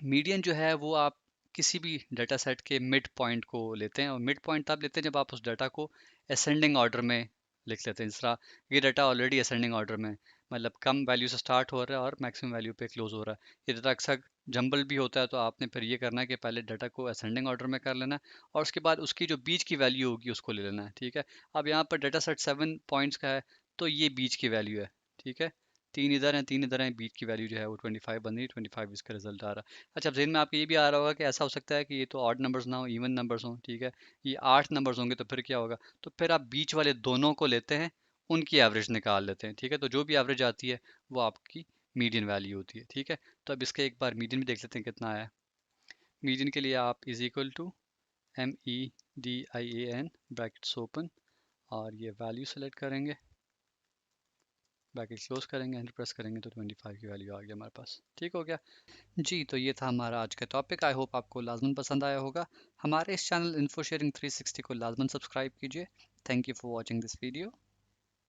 Median जो है वो आप किसी भी डाटा सेट के मिड पॉइंट को लेते हैं, और मिड पॉइंट तब लेते हैं जब आप उस डाटा को असेंडिंग ऑर्डर में लिख लेते हैं। जिस तरह ये डाटा ऑलरेडी असेंडिंग ऑर्डर में है, मतलब कम वैल्यू से स्टार्ट हो रहा है और मैक्सिमम वैल्यू पे क्लोज हो रहा है। ये डाटा अक्सर जंबल भी होता है, तो आपने फिर ये करना है कि पहले डाटा को असेंडिंग ऑर्डर में कर लेना है, और उसके बाद उसकी जो बीच की वैल्यू होगी उसको ले लेना है। ठीक है, अब यहाँ पर डाटा सेट 7 पॉइंट्स का है, तो ये बीच की वैल्यू है। ठीक है, तीन इधर हैं, बीच की वैल्यू जो है वो 25 बन रही है, 25 इसका रिजल्ट आ रहा है। अच्छा, अब ज़हन में आपके ये भी आ रहा होगा कि ऐसा हो सकता है कि ये तो ऑड नंबर्स ना हो, इवन नंबर्स हों। ठीक है, ये 8 नंबर्स होंगे, तो फिर क्या होगा? तो फिर आप बीच वाले दोनों को लेते हैं, उनकी एवरेज निकाल लेते हैं। ठीक है, तो जो भी एवरेज आती है वो आपकी मीडियन वैल्यू होती है। ठीक है, तो अब इसका एक बार मीडियन भी देख लेते हैं कितना आया। मीडियन के लिए आप is equal to MEDIAN brackets open, और ये वैल्यू सेलेक्ट करेंगे, ब्रैकेट क्लोज करेंगे, एंटर प्रेस करेंगे, तो 25 की वैल्यू आ गई हमारे पास। ठीक हो गया जी। तो ये था हमारा आज का टॉपिक। आई होप आपको लाजमन पसंद आया होगा। हमारे इस चैनल इन्फो शेयरिंग 360 को लाजमन सब्सक्राइब कीजिए। Thank you for watching this video.